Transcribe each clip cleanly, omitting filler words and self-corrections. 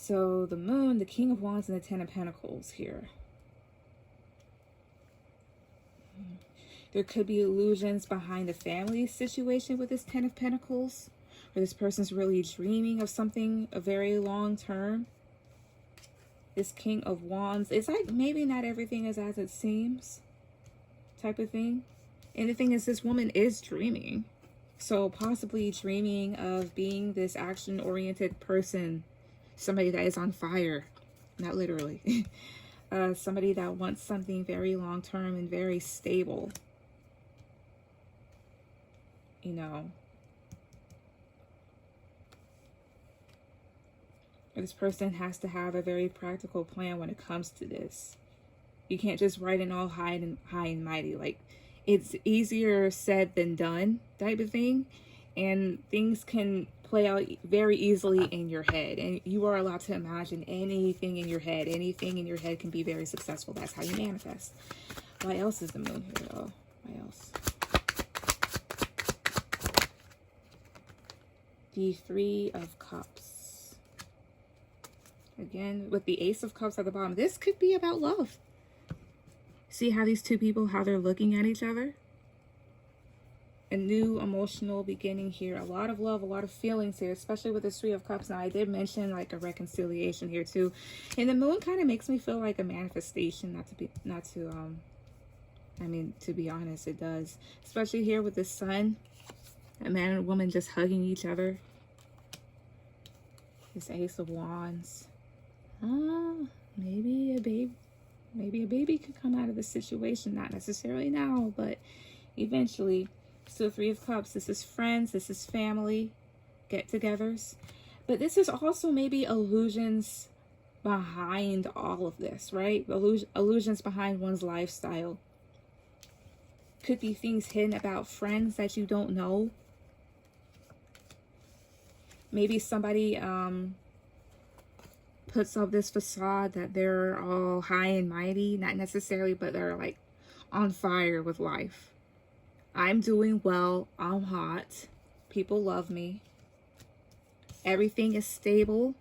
So the Moon, the King of Wands, and the Ten of Pentacles here. There could be illusions behind the family situation with this Ten of Pentacles, where this person's really dreaming of something a very long term. This King of Wands, it's like maybe not everything is as it seems type of thing. And the thing is, this woman is dreaming. So possibly dreaming of being this action-oriented person, somebody that is on fire, not literally. Somebody that wants something very long-term and very stable. You know. This person has to have a very practical plan when it comes to this. You can't just write it all high and mighty. Like, it's easier said than done type of thing. And things can play out very easily in your head. And you are allowed to imagine anything in your head. Anything in your head can be very successful. That's how you manifest. Why else is the Moon here, though? Why else? The Three of Cups. Again, with the Ace of Cups at the bottom, this could be about love. See how these two people, how they're looking at each other? A new emotional beginning here. A lot of love, a lot of feelings here, especially with this Three of Cups. Now, I did mention like a reconciliation here too. And the Moon kind of makes me feel like a manifestation, I mean, to be honest, it does. Especially here with the Sun. A man and a woman just hugging each other. This Ace of Wands. Maybe a baby could come out of this situation. Not necessarily now, but eventually. So Three of Cups. This is friends. This is family. Get-togethers. But this is also maybe illusions behind all of this, right? Illusions behind one's lifestyle. Could be things hidden about friends that you don't know. Maybe somebody puts up this facade that they're all high and mighty. Not necessarily, but they're like on fire with life. I'm doing well. I'm hot. People love me. Everything is stable.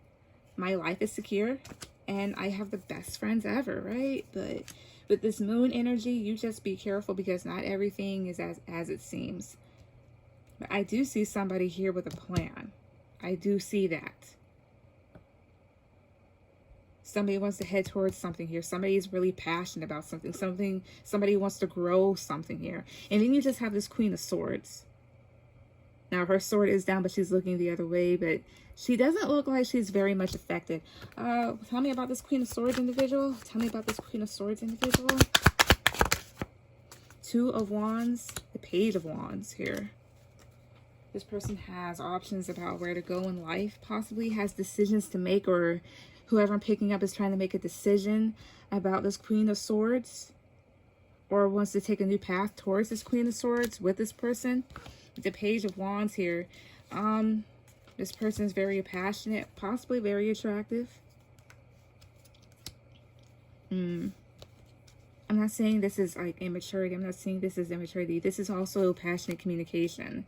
My life is secure. And I have the best friends ever, right? But with this Moon energy, you just be careful because not everything is as it seems. But I do see somebody here with a plan. I do see that. Somebody wants to head towards something here. Somebody is really passionate about something. Somebody wants to grow something here. And then you just have this Queen of Swords. Now, her sword is down, but she's looking the other way. But she doesn't look like she's very much affected. Tell me about this Queen of Swords individual. Tell me about this Queen of Swords individual. Two of Wands. The Page of Wands here. This person has options about where to go in life. Possibly has decisions to make, or whoever I'm picking up is trying to make a decision about this Queen of Swords. Or wants to take a new path towards this Queen of Swords with this person. The Page of Wands here. This person is very passionate, possibly very attractive. I'm not saying this is like immaturity. I'm not saying this is immaturity. This is also passionate communication.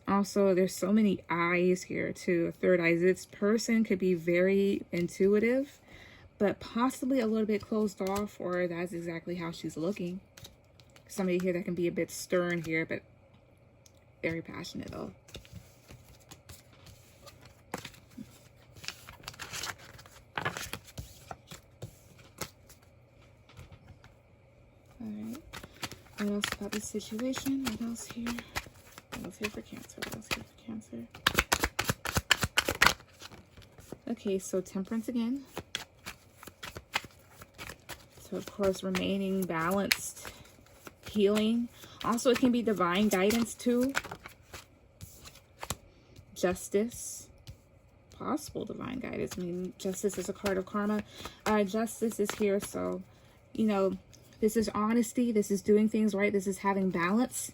Also, there's so many eyes here too. Third eye. This person could be very intuitive, but possibly a little bit closed off, or that's exactly how she's looking. Somebody here that can be a bit stern here, but very passionate though. Alright. What else about this situation? What else here? What else here for Cancer? What else here for Cancer? Okay, so Temperance again. So of course, remaining balanced. Healing. Also, it can be divine guidance too. Justice. Possible divine guidance. I mean, Justice is a card of karma. Justice is here, so, you know, this is honesty. This is doing things right. This is having balance.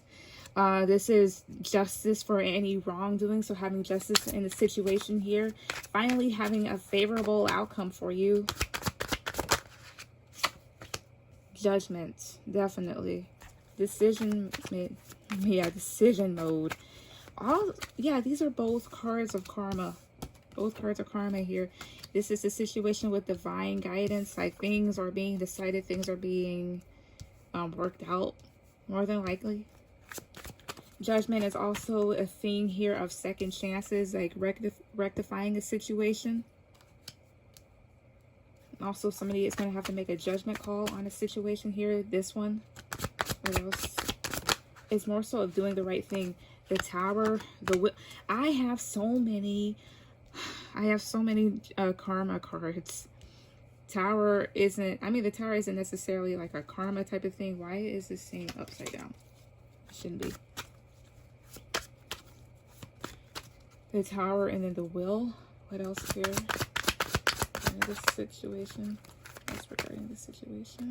This is justice for any wrongdoing. So having justice in the situation here. Finally having a favorable outcome for you. Judgment. Definitely. Decision mode. Yeah, these are both cards of karma. Both cards are karma here. This is a situation with divine guidance, like things are being decided, things are being worked out, more than likely. Judgment is also a thing here of second chances, like rectifying a situation. Also, somebody is going to have to make a judgment call on a situation here. This one, what else? It's more so of doing the right thing. The Tower, I have so many karma cards. Tower isn't, I mean, the Tower isn't necessarily like a karma type of thing. Why is this thing upside down? It shouldn't be. The Tower and then the Will. What else here? This situation. What's regarding the situation?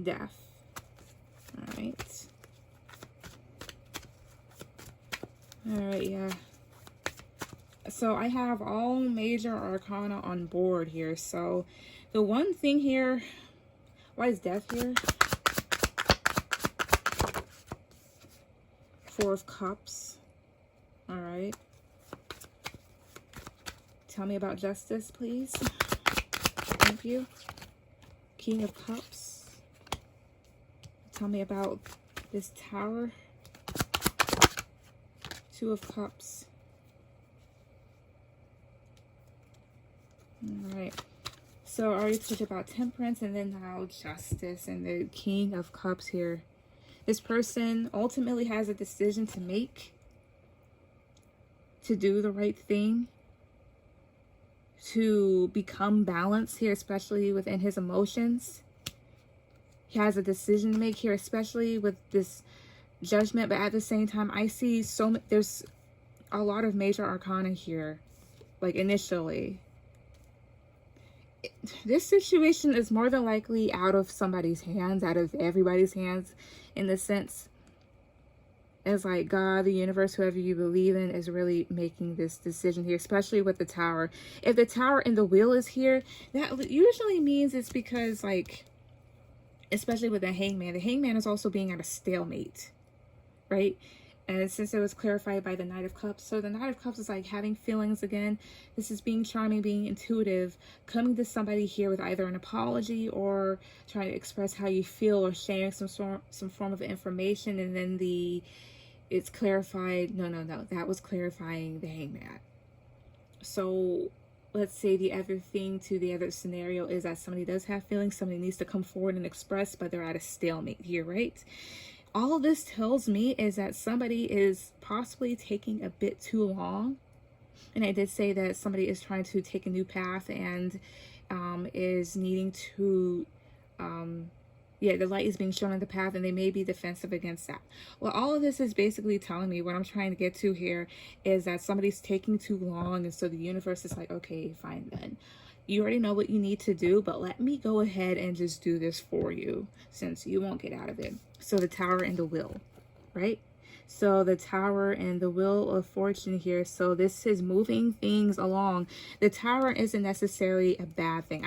Death. Alright. Alright, yeah. So I have all major arcana on board here. So the one thing here, why is death here? Four of Cups. Alright. Tell me about justice, please. Thank you. King of Cups. Tell me about this Tower. Two of Cups. Alright. So I already talked about temperance and then now justice and the King of Cups here. This person ultimately has a decision to make, to do the right thing, to become balanced here, especially within his emotions. He has a decision to make here, especially with this judgment, but at the same time, I see there's a lot of major arcana here, like initially. This situation is more than likely out of somebody's hands, out of everybody's hands, in the sense as like God, the universe, whoever you believe in, is really making this decision here, especially with the Tower. If the Tower and the Wheel is here, that usually means it's because, like, especially with the Hangman is also being at a stalemate, right? And since it was clarified by the Knight of Cups, so the Knight of Cups is like having feelings again. This is being charming, being intuitive, coming to somebody here with either an apology or trying to express how you feel or sharing some form of information, and then it's clarified. No, that was clarifying the Hangman. So let's say the other thing to the other scenario is that somebody does have feelings, somebody needs to come forward and express, but they're at a stalemate here, right? All of this tells me is that somebody is possibly taking a bit too long. And I did say that somebody is trying to take a new path and is needing to, the light is being shown on the path and they may be defensive against that. Well, all of this is basically telling me what I'm trying to get to here is that somebody's taking too long. And so the universe is like, okay, fine then. You already know what you need to do, but let me go ahead and just do this for you since you won't get out of it. So the Tower and the Wheel, right? So the Tower and the Wheel of Fortune here. So this is moving things along. The Tower isn't necessarily a bad thing.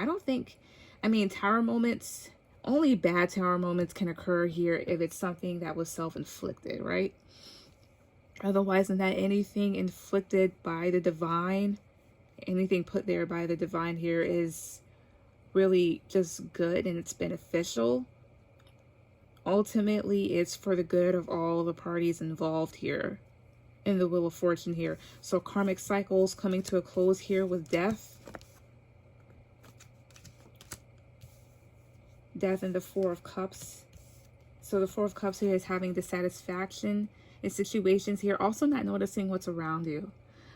Tower moments, only bad Tower moments can occur here if it's something that was self-inflicted, right? Otherwise than that, anything inflicted by the divine, anything put there by the divine here is really just good and it's beneficial. Ultimately, it's for the good of all the parties involved here in the Wheel of Fortune here. So karmic cycles coming to a close here with death. Death and the Four of Cups. So the Four of Cups here is having dissatisfaction in situations here. Also not noticing what's around you.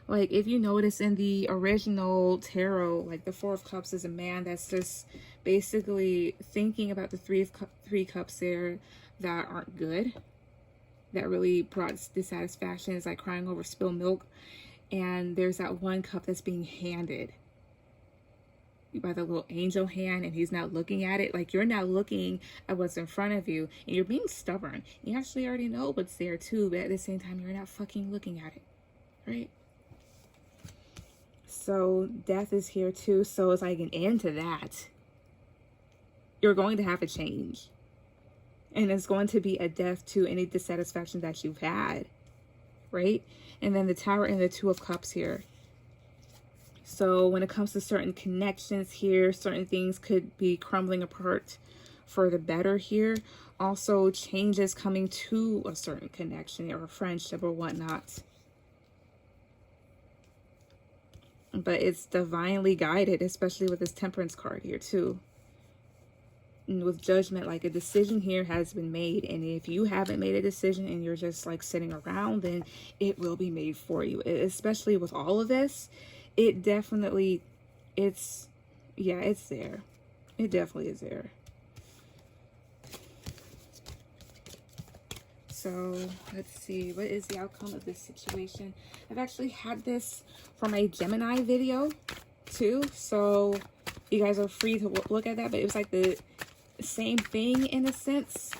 Like if you notice in the original tarot, like the Four of Cups is a man that's just basically thinking about the three cups there that aren't good, that really brought dissatisfaction. It's like crying over spilled milk. And there's that one cup that's being handed by the little angel hand, and he's not looking at it. Like you're not looking at what's in front of you, and you're being stubborn. You actually already know what's there too, but at the same time, you're not fucking looking at it, right? So death is here too. So it's like an end to that. You're going to have a change. And it's going to be a death to any dissatisfaction that you've had. right? And then the Tower and the Two of Cups here. So when it comes to certain connections here, certain things could be crumbling apart for the better here. Also changes coming to a certain connection or a friendship or whatnot. But it's divinely guided, especially with this Temperance card here too. And with Judgment, like a decision here has been made. And if you haven't made a decision and you're just like sitting around, then it will be made for you. Especially with all of this, it definitely, it's there. It definitely is there. So let's see, what is the outcome of this situation? I've actually had this from a Gemini video too, so you guys are free to look at that, but it was like the same thing in a sense.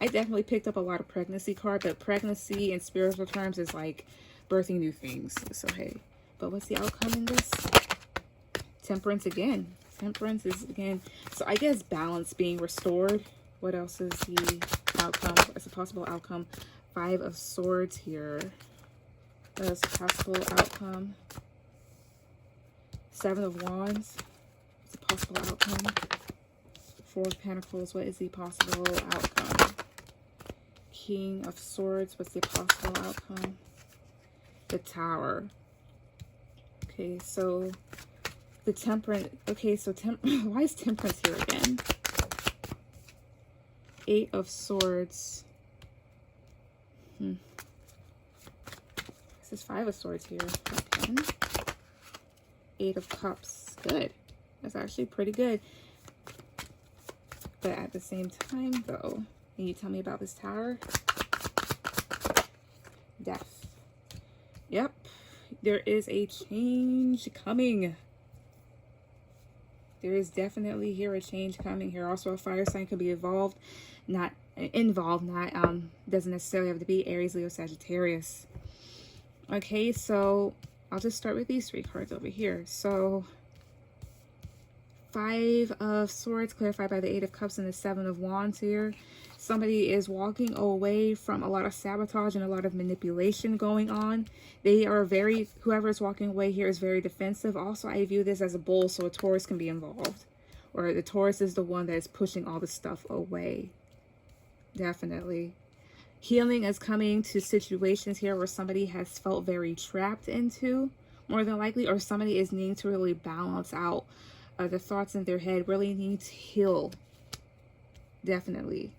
I definitely picked up a lot of pregnancy card, but pregnancy in spiritual terms is like birthing new things. So hey, but what's the outcome in this? Temperance again. Temperance is again, so I guess balance being restored. What else is the outcome? What's a possible outcome? Five of Swords here. That's a possible outcome. Seven of Wands. What's a possible outcome? Four of Pentacles. What is the possible outcome? King of Swords. What's the possible outcome? The Tower. Okay, so the Temperance. Okay, so why is Temperance here again? Eight of Swords. This is Five of Swords here. Okay. Eight of Cups. Good. That's actually pretty good. But at the same time, though, can you tell me about this Tower? Death. Yep. There is a change coming. There is definitely here a change coming here. Also, a fire sign could be involved, not doesn't necessarily have to be Aries, Leo, Sagittarius. Okay, so I'll just start with these three cards over here. So Five of Swords clarified by the Eight of Cups and the Seven of Wands here. Somebody is walking away from a lot of sabotage and a lot of manipulation going on. They are whoever is walking away here is very defensive. Also, I view this as a bull, so a Taurus can be involved. Or the Taurus is the one that is pushing all the stuff away. Definitely. Healing is coming to situations here where somebody has felt very trapped into, more than likely, or somebody is needing to really balance out the thoughts in their head, really need to heal. Definitely.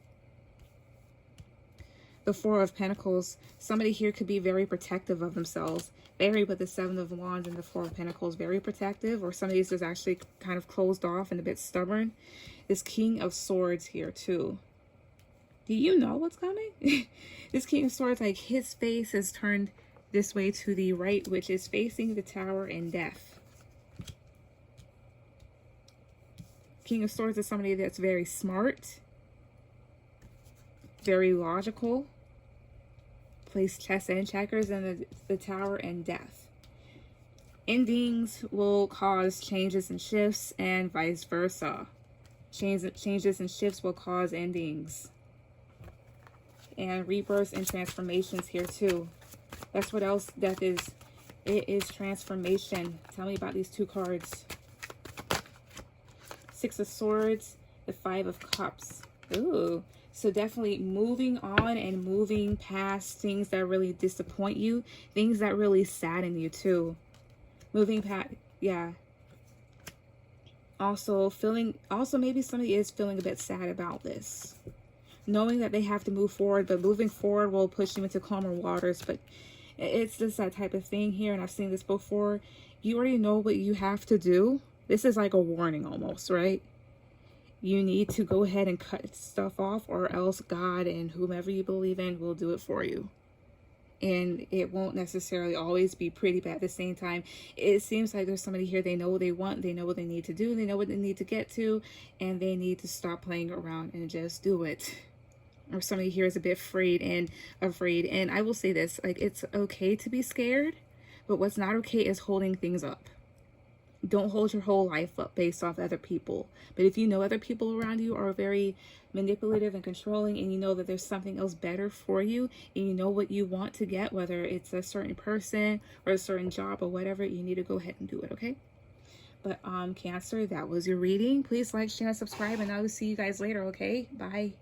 The Four of Pentacles, somebody here could be very protective of themselves. Very, with the Seven of Wands and the Four of Pentacles, very protective, or somebody's just actually kind of closed off and a bit stubborn. This King of Swords here too. Do you know what's coming? This King of Swords, like his face is turned this way to the right, which is facing the Tower and Death. King of Swords is somebody that's very smart, very logical, plays chess and checkers, and the Tower and Death. Endings will cause changes and shifts, and vice versa. Changes and shifts will cause endings. And rebirths and transformations here too. That's what else Death is. It is transformation. Tell me about these two cards. Six of Swords, the Five of Cups. Ooh. So definitely moving on and moving past things that really disappoint you. Things that really sadden you too. Moving past, yeah. Also maybe somebody is feeling a bit sad about this. Knowing that they have to move forward, but moving forward will push you into calmer waters. But it's just that type of thing here, and I've seen this before. You already know what you have to do. This is like a warning almost, right? You need to go ahead and cut stuff off, or else God and whomever you believe in will do it for you. And it won't necessarily always be pretty, but at the same time, it seems like there's somebody here, they know what they want, they know what they need to do, they know what they need to get to, and they need to stop playing around and just do it. Or somebody here is a bit afraid. And I will say this, like, it's okay to be scared, but what's not okay is holding things up. Don't hold your whole life up based off other people. But if you know other people around you are very manipulative and controlling, and you know that there's something else better for you, and you know what you want to get, whether it's a certain person or a certain job or whatever, you need to go ahead and do it, okay? But Cancer, that was your reading. Please like, share, and subscribe, and I will see you guys later, okay? Bye.